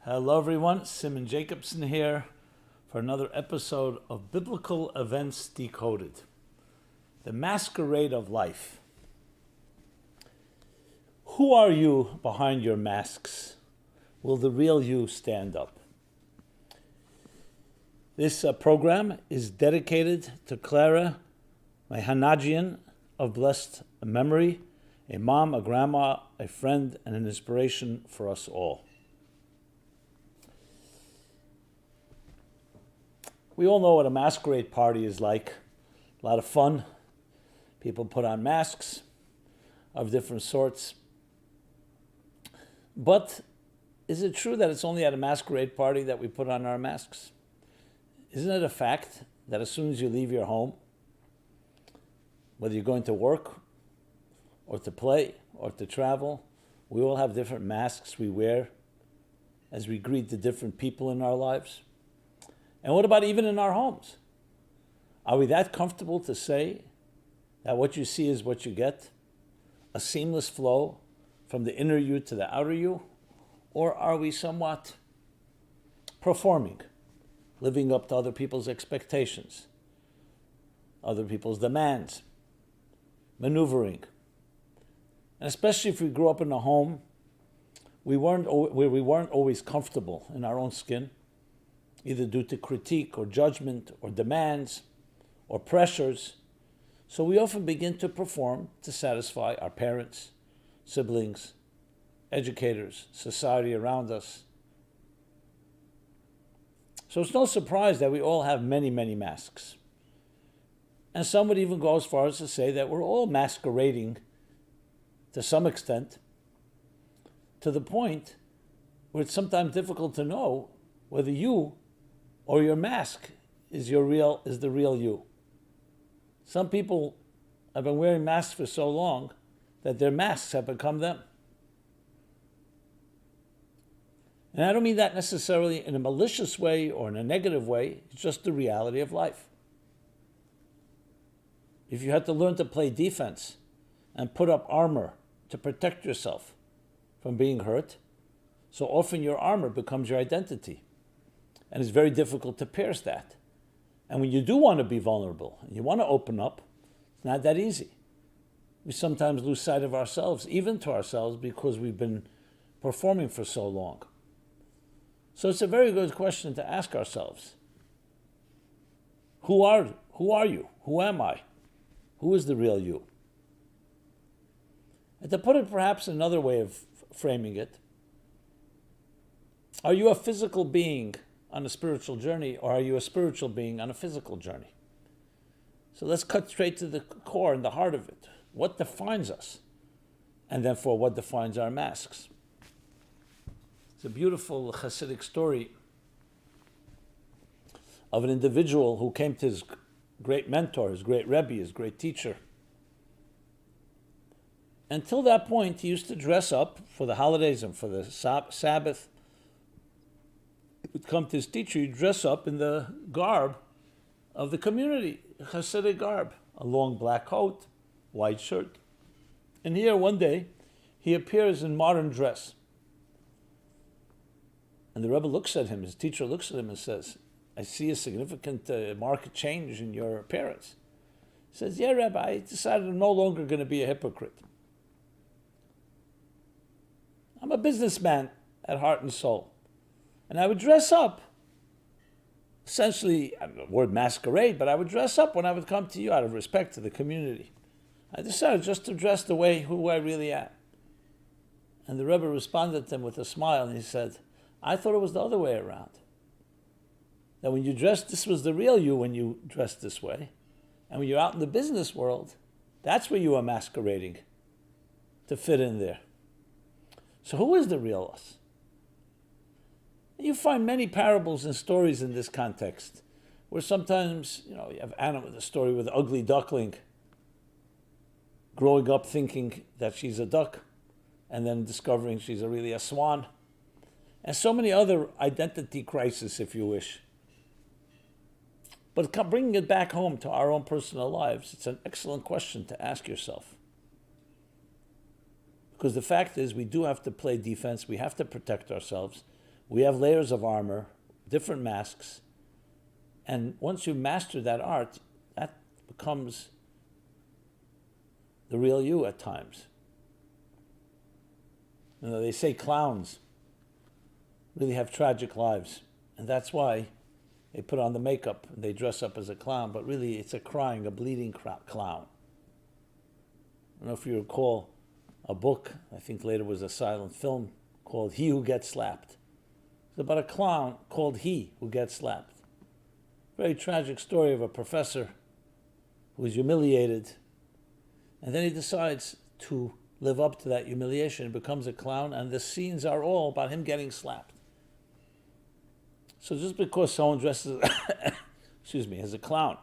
Hello everyone, Simon Jacobson here for another episode of Biblical Events Decoded. The Masquerade of Life. Who are you behind your masks? Will the real you stand up? This program is dedicated to Clara, my Hanagian of blessed memory, a mom, a grandma, a friend, and an inspiration for us all. We all know what a masquerade party is like. A lot of fun. People put on masks of different sorts. But is it true that it's only at a masquerade party that we put on our masks? Isn't it a fact that as soon as you leave your home, whether you're going to work or to play or to travel, we all have different masks we wear as we greet the different people in our lives? And what about even in our homes? Are we that comfortable to say that what you see is what you get? A seamless flow from the inner you to the outer you? Or are we somewhat performing, living up to other people's expectations, other people's demands, maneuvering? And especially if we grew up in a home where we weren't always comfortable in our own skin, either due to critique or judgment or demands or pressures. So we often begin to perform to satisfy our parents, siblings, educators, society around us. So it's no surprise that we all have many, many masks. And some would even go as far as to say that we're all masquerading to some extent, to the point where it's sometimes difficult to know whether you or your mask is the real you. Some people have been wearing masks for so long that their masks have become them. And I don't mean that necessarily in a malicious way or in a negative way. It's just the reality of life. If you had to learn to play defense and put up armor to protect yourself from being hurt, so often your armor becomes your identity. And it's very difficult to pierce that. And when you do want to be vulnerable, and you want to open up, it's not that easy. We sometimes lose sight of ourselves, even to ourselves, because we've been performing for so long. So it's a very good question to ask ourselves. Who are you? Who am I? Who is the real you? And to put it perhaps another way of framing it, are you a physical being on a spiritual journey, or are you a spiritual being on a physical journey? So let's cut straight to the core and the heart of it. What defines us? And therefore, what defines our masks? It's a beautiful Hasidic story of an individual who came to his great mentor, his great Rebbe, his great teacher. Until that point, he used to dress up for the holidays and for the Sabbath. He would come to his teacher, he'd dress up in the garb of the community, Hasidic garb, a long black coat, white shirt. And here one day, he appears in modern dress. And the Rebbe looks at him, his teacher looks at him and says, I see a significant marked change in your appearance. He says, yeah, Rebbe, I decided I'm no longer going to be a hypocrite. I'm a businessman at heart and soul. And I would dress up, essentially, the word masquerade, but I would dress up when I would come to you out of respect to the community. I decided just to dress the way who I really am. And the Rebbe responded to him with a smile, and he said, I thought it was the other way around. That when you dressed, this was the real you when you dressed this way. And when you're out in the business world, that's where you are masquerading to fit in there. So who is the real us? You find many parables and stories in this context, where sometimes, you have the story with the ugly duckling growing up thinking that she's a duck, and then discovering she's really a swan, and so many other identity crises, if you wish. But bringing it back home to our own personal lives, it's an excellent question to ask yourself. Because the fact is, we do have to play defense, we have to protect ourselves, We have layers of armor, different masks, and once you master that art, that becomes the real you at times. They say clowns really have tragic lives, and that's why they put on the makeup and they dress up as a clown, but really it's a crying, a bleeding clown. I don't know if you recall a book, I think later was a silent film, called He Who Gets Slapped. It's about a clown called He Who Gets Slapped. Very tragic story of a professor who is humiliated, and then he decides to live up to that humiliation and becomes a clown, and the scenes are all about him getting slapped. So just because someone dresses as a clown,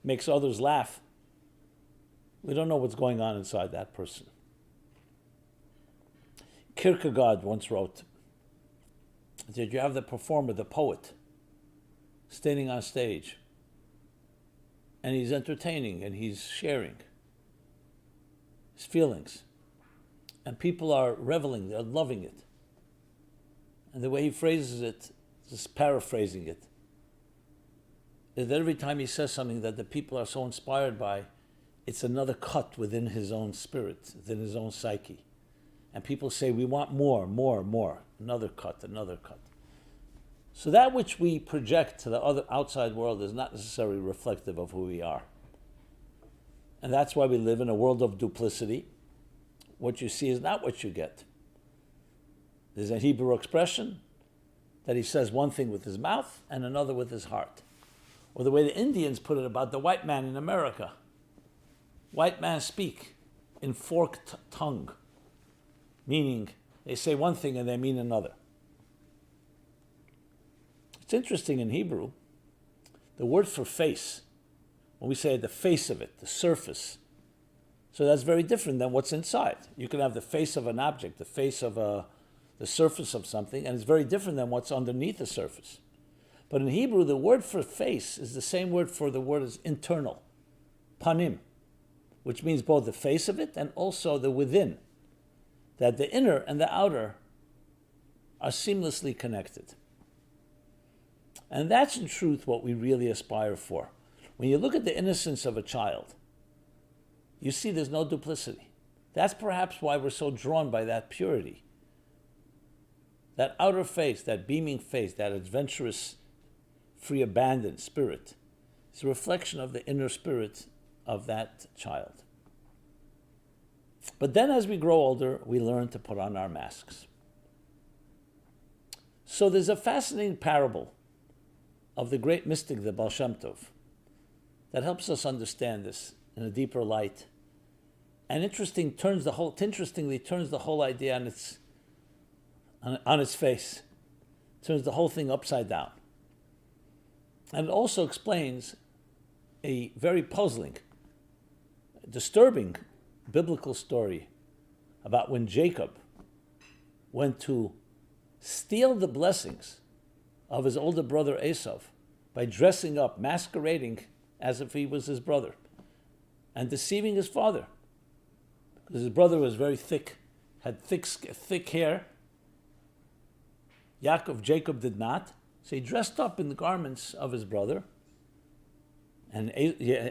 makes others laugh, we don't know what's going on inside that person. Kierkegaard once wrote that you have the performer, the poet, standing on stage, and he's entertaining and he's sharing his feelings, and people are reveling, they're loving it. And the way he phrases it, just paraphrasing it, is that every time he says something that the people are so inspired by, it's another cut within his own spirit, within his own psyche. And people say, we want more, more, more. Another cut, another cut. So that which we project to the other outside world is not necessarily reflective of who we are. And that's why we live in a world of duplicity. What you see is not what you get. There's a Hebrew expression that he says one thing with his mouth and another with his heart. Or the way the Indians put it about the white man in America. White men speak in forked tongue, meaning they say one thing and they mean another. It's interesting in Hebrew, the word for face, when we say the face of it, the surface, so that's very different than what's inside. You can have the face of an object, the face of the surface of something, and it's very different than what's underneath the surface. But in Hebrew, the word for face is the same word for the word is internal, panim, which means both the face of it and also the within, that the inner and the outer are seamlessly connected. And that's in truth what we really aspire for. When you look at the innocence of a child, you see there's no duplicity. That's perhaps why we're so drawn by that purity. That outer face, that beaming face, that adventurous, free, abandoned spirit is a reflection of the inner spirit of that child. But then as we grow older, we learn to put on our masks. So there's a fascinating parable of the great mystic, the Baal Shem Tov, that helps us understand this in a deeper light. And interestingly turns the whole idea on its face, turns the whole thing upside down. And it also explains a very puzzling, disturbing biblical story about when Jacob went to steal the blessings of his older brother Esau by dressing up, masquerading as if he was his brother, and deceiving his father. Because his brother was very thick, had thick hair. Jacob did not. So he dressed up in the garments of his brother. And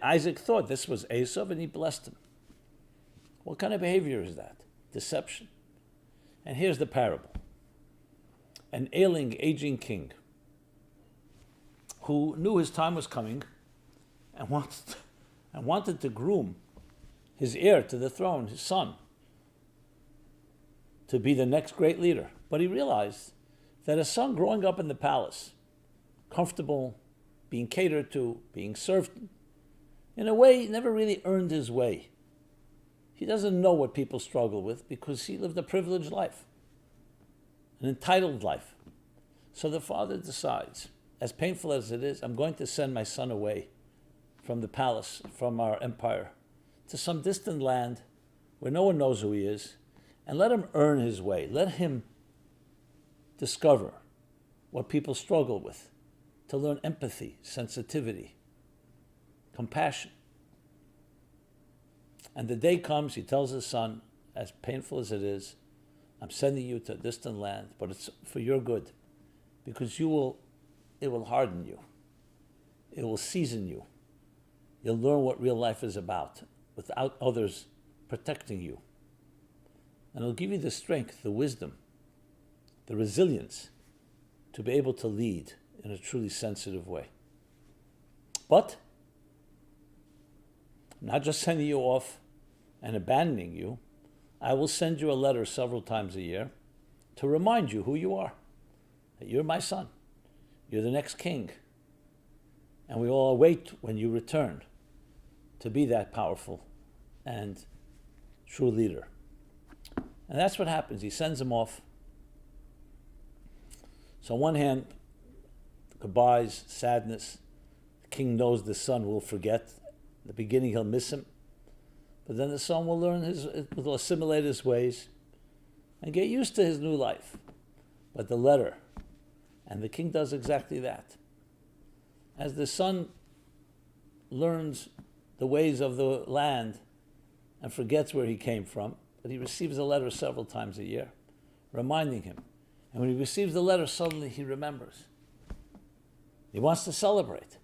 Isaac thought this was Esau, and he blessed him. What kind of behavior is that? Deception. And here's the parable. An ailing, aging king who knew his time was coming and wanted to groom his heir to the throne, his son, to be the next great leader. But he realized that a son growing up in the palace, comfortable, being catered to, being served, in a way, never really earned his way. He doesn't know what people struggle with because he lived a privileged life, an entitled life. So the father decides, as painful as it is, I'm going to send my son away from the palace, from our empire, to some distant land where no one knows who he is, and let him earn his way. Let him discover what people struggle with, to learn empathy, sensitivity, compassion. And the day comes, he tells his son, as painful as it is, I'm sending you to a distant land, but it's for your good. because it will harden you. It will season you. You'll learn what real life is about without others protecting you. And it'll give you the strength, the wisdom, the resilience to be able to lead in a truly sensitive way. But I'm not just sending you off and abandoning you. I will send you a letter several times a year to remind you who you are, that you're my son. You're the next king. And we all await when you return to be that powerful and true leader. And that's what happens. He sends him off. So on one hand, goodbyes, sadness. The king knows the son will forget. In the beginning, he'll miss him. But then the son will will assimilate his ways and get used to his new life. But the letter, and the king does exactly that. As the son learns the ways of the land and forgets where he came from, but he receives a letter several times a year, reminding him. And when he receives the letter, suddenly he remembers. He wants to celebrate.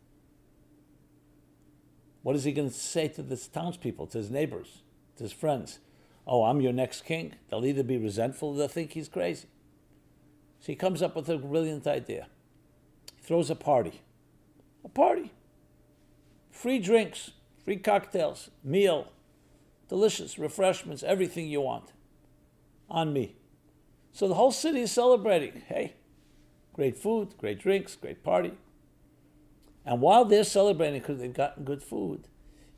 What is he going to say to the townspeople, to his neighbors, to his friends? Oh, I'm your next king. They'll either be resentful or they'll think he's crazy. So he comes up with a brilliant idea. He throws a party. A party. Free drinks, free cocktails, meal, delicious refreshments, everything you want. On me. So the whole city is celebrating. Hey, great food, great drinks, great party. And while they're celebrating because they've gotten good food,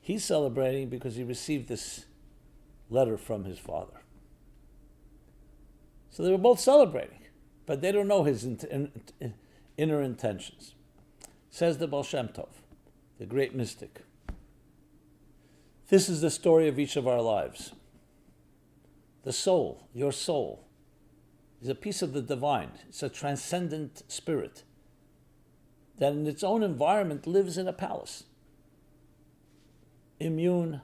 he's celebrating because he received this letter from his father. So they were both celebrating, but they don't know his inner intentions. Says the Baal Shem Tov, the great mystic. This is the story of each of our lives. The soul, your soul, is a piece of the divine. It's a transcendent spirit that in its own environment lives in a palace. Immune,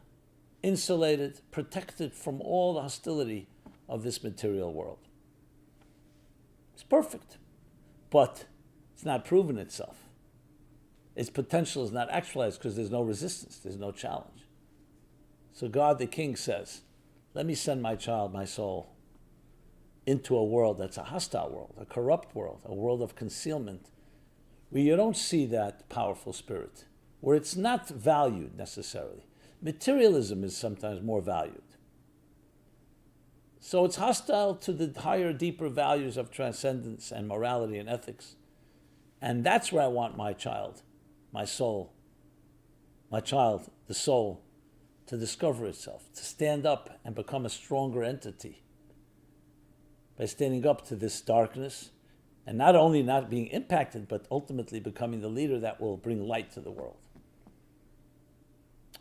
insulated, protected from all the hostility of this material world. It's perfect, but it's not proven itself. Its potential is not actualized because there's no resistance, there's no challenge. So God the King says, let me send my child, my soul, into a world that's a hostile world, a corrupt world, a world of concealment, where you don't see that powerful spirit, where it's not valued necessarily. Materialism is sometimes more valued. So it's hostile to the higher, deeper values of transcendence and morality and ethics. And that's where I want my child, my soul, my child, the soul, to discover itself, to stand up and become a stronger entity by standing up to this darkness and not only not being impacted, but ultimately becoming the leader that will bring light to the world.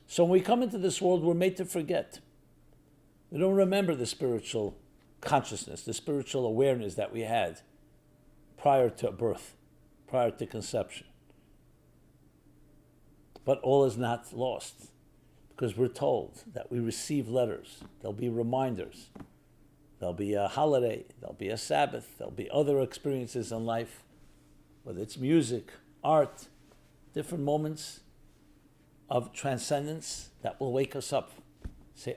So when we come into this world, we're made to forget. We don't remember the spiritual consciousness, the spiritual awareness that we had prior to birth, prior to conception. But all is not lost, because we're told that we receive letters. There'll be reminders. There'll be a holiday. There'll be a Sabbath. There'll be other experiences in life, whether it's music, art, different moments of transcendence that will wake us up. Say,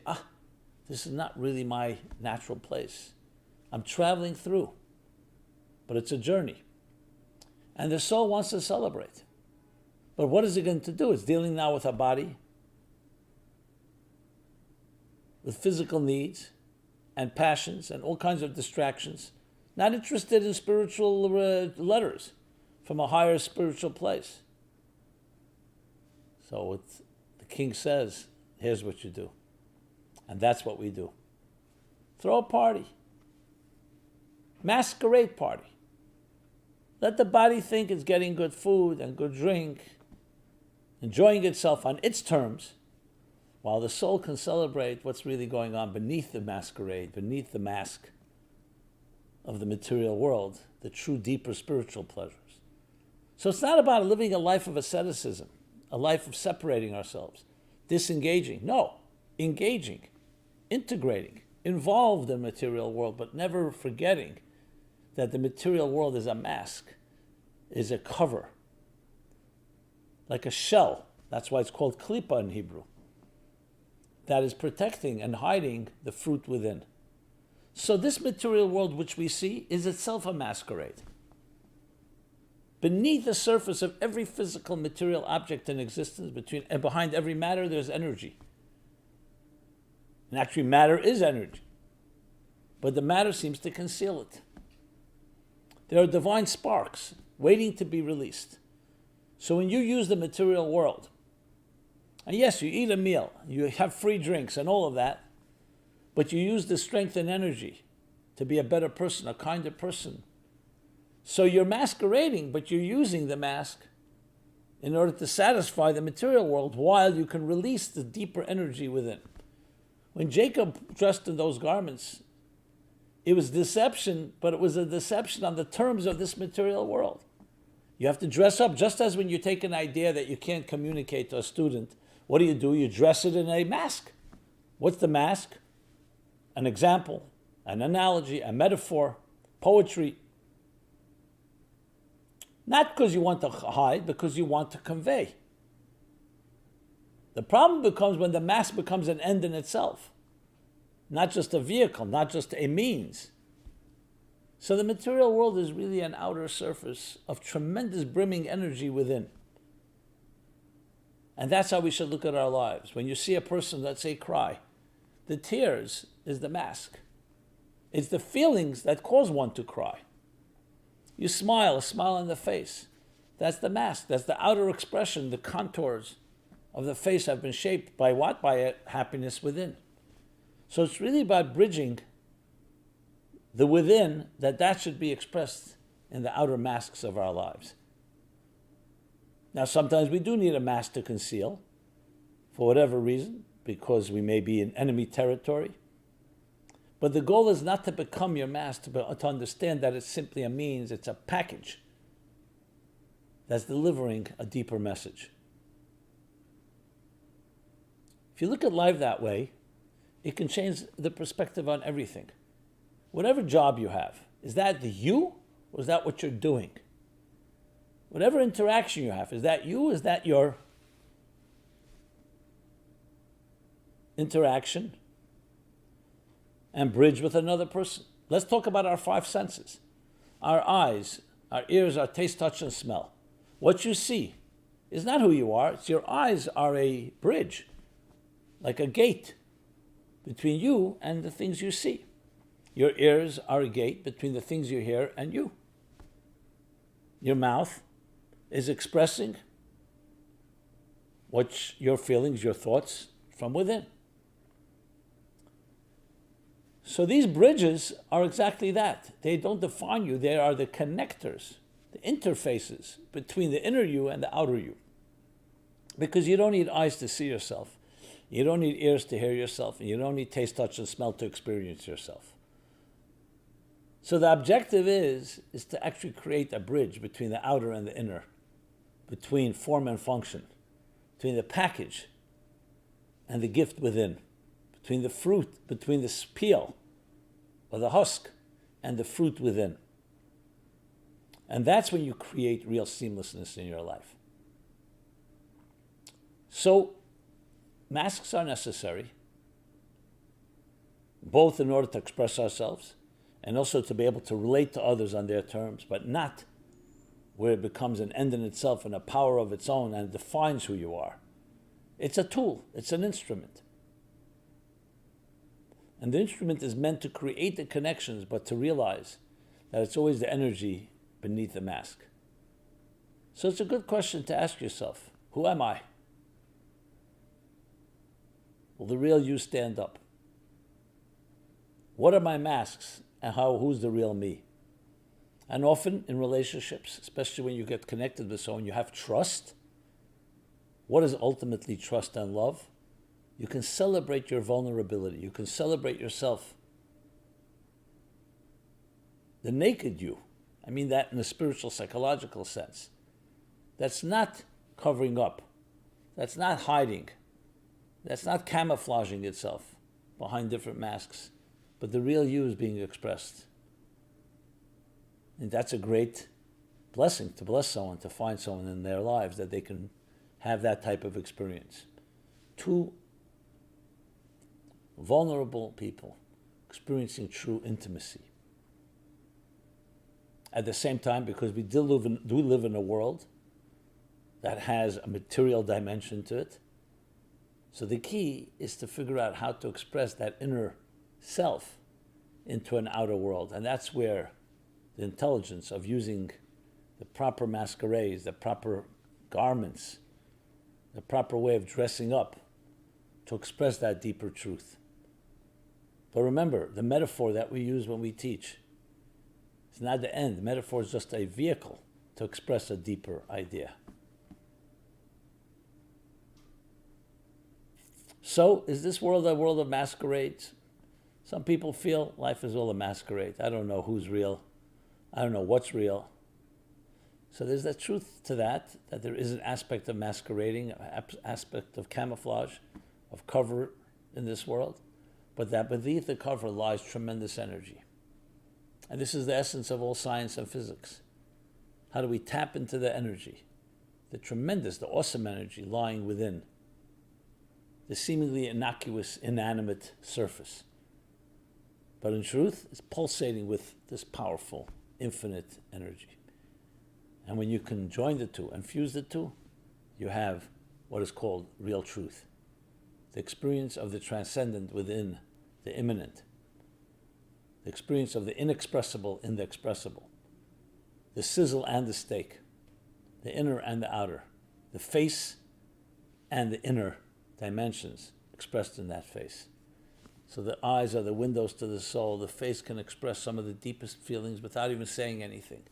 this is not really my natural place. I'm traveling through, but it's a journey. And the soul wants to celebrate. But what is it going to do? It's dealing now with a body, with physical needs and passions and all kinds of distractions, not interested in spiritual letters from a higher spiritual place. So the king says, here's what you do. And that's what we do. Throw a party. Masquerade party. Let the body think it's getting good food and good drink, enjoying itself on its terms, while the soul can celebrate what's really going on beneath the masquerade, beneath the mask of the material world, the true, deeper spiritual pleasures. So it's not about living a life of asceticism, a life of separating ourselves, disengaging. No, engaging, integrating, involved in the material world, but never forgetting that the material world is a mask is a cover, like a shell. That's why it's called klipa in Hebrew. That is protecting and hiding the fruit within. So this material world which we see is itself a masquerade. Beneath the surface of every physical material object in existence, between and behind every matter, there's energy. And actually, matter is energy. But the matter seems to conceal it. There are divine sparks waiting to be released. So when you use the material world, and yes, you eat a meal, you have free drinks and all of that, but you use the strength and energy to be a better person, a kinder person. So you're masquerading, but you're using the mask in order to satisfy the material world while you can release the deeper energy within. When Jacob dressed in those garments, it was deception, but it was a deception on the terms of this material world. You have to dress up, just as when you take an idea that you can't communicate to a student, what do? You dress it in a mask. What's the mask? An example, an analogy, a metaphor, poetry. Not because you want to hide, because you want to convey. The problem becomes when the mask becomes an end in itself, not just a vehicle, not just a means. So the material world is really an outer surface of tremendous brimming energy within. And that's how we should look at our lives. When you see a person, let's say, cry, the tears is the mask. It's the feelings that cause one to cry. You smile, a smile on the face. That's the mask. That's the outer expression. The contours of the face have been shaped by what? By a happiness within. So it's really about bridging the within, that should be expressed in the outer masks of our lives. Now, sometimes we do need a mask to conceal, for whatever reason, because we may be in enemy territory. But the goal is not to become your mask, to understand that it's simply a means, it's a package that's delivering a deeper message. If you look at life that way, it can change the perspective on everything. Whatever job you have, is that you or is that what you're doing? Whatever interaction you have, is that you or is that your interaction and bridge with another person? Let's talk about our five senses. Our eyes, our ears, our taste, touch, and smell. What you see is not who you are. It's your eyes are a bridge, like a gate between you and the things you see. Your ears are a gate between the things you hear and you. Your mouth is expressing what your feelings, your thoughts from within. So these bridges are exactly that. They don't define you. They are the connectors, the interfaces between the inner you and the outer you. Because you don't need eyes to see yourself. You don't need ears to hear yourself. And you don't need taste, touch, and smell to experience yourself. So the objective is to actually create a bridge between the outer and the inner, between form and function, between the package and the gift within, between the fruit, between the peel or the husk and the fruit within. And that's when you create real seamlessness in your life. So masks are necessary, both in order to express ourselves and also to be able to relate to others on their terms, but not where it becomes an end in itself and a power of its own and defines who you are. It's a tool, it's an instrument. And the instrument is meant to create the connections, but to realize that it's always the energy beneath the mask. So it's a good question to ask yourself, who am I? Will the real you stand up? What are my masks and who's the real me? And often in relationships, especially when you get connected with someone, you have trust. What is ultimately trust and love? You can celebrate your vulnerability. You can celebrate yourself. The naked you, I mean that in a spiritual, psychological sense. That's not covering up. That's not hiding. That's not camouflaging itself behind different masks. But the real you is being expressed. And that's a great blessing to bless someone, to find someone in their lives that they can have that type of experience. Two vulnerable people experiencing true intimacy. At the same time, because we do live in a world that has a material dimension to it, so the key is to figure out how to express that inner self into an outer world. And that's where the intelligence of using the proper masquerades, the proper garments, the proper way of dressing up to express that deeper truth. But remember, the metaphor that we use when we teach, it's not the end. The metaphor is just a vehicle to express a deeper idea. So, is this world a world of masquerades? Some people feel life is all a masquerade. I don't know who's real. I don't know what's real. So there's that truth to that there is an aspect of masquerading, an aspect of camouflage, of cover in this world, but that beneath the cover lies tremendous energy. And this is the essence of all science and physics. How do we tap into the energy, the tremendous, the awesome energy lying within the seemingly innocuous, inanimate surface? But in truth, it's pulsating with this powerful, infinite energy. And when you can join the two and fuse the two, you have what is called real truth. The experience of the transcendent within the immanent. The experience of the inexpressible in the expressible. The sizzle and the steak. The inner and the outer. The face and the inner dimensions expressed in that face. So the eyes are the windows to the soul. The face can express some of the deepest feelings without even saying anything.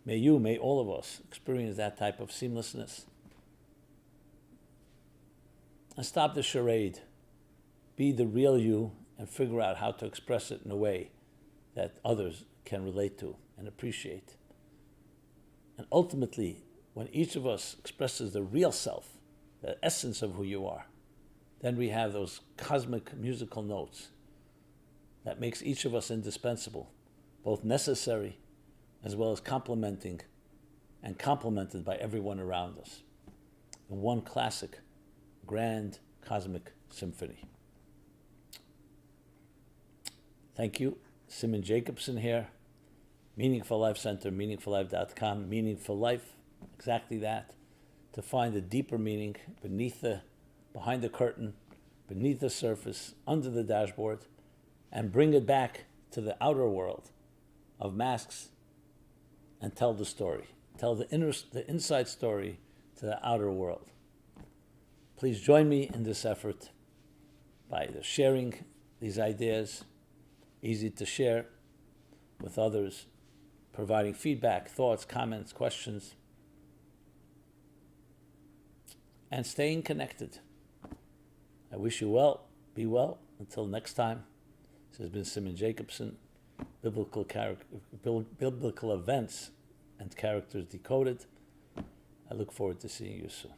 May all of us experience that type of seamlessness. And stop the charade. Be the real you and figure out how to express it in a way that others can relate to and appreciate. And ultimately, when each of us expresses the real self, the essence of who you are, then we have those cosmic musical notes that makes each of us indispensable, both necessary as well as complementing and complemented by everyone around us in one classic, grand, cosmic symphony. Thank you. Simon Jacobson here. Meaningful Life Center, meaningfullife.com. Meaningful Life, exactly that. To find a deeper meaning behind the curtain, beneath the surface, under the dashboard, and bring it back to the outer world of masks and tell the story. Tell the inside story to the outer world. Please join me in this effort by sharing these ideas, easy to share with others, providing feedback, thoughts, comments, questions, and staying connected. I wish you well. Be well. Until next time. This has been Simon Jacobson, biblical events and characters decoded. I look forward to seeing you soon.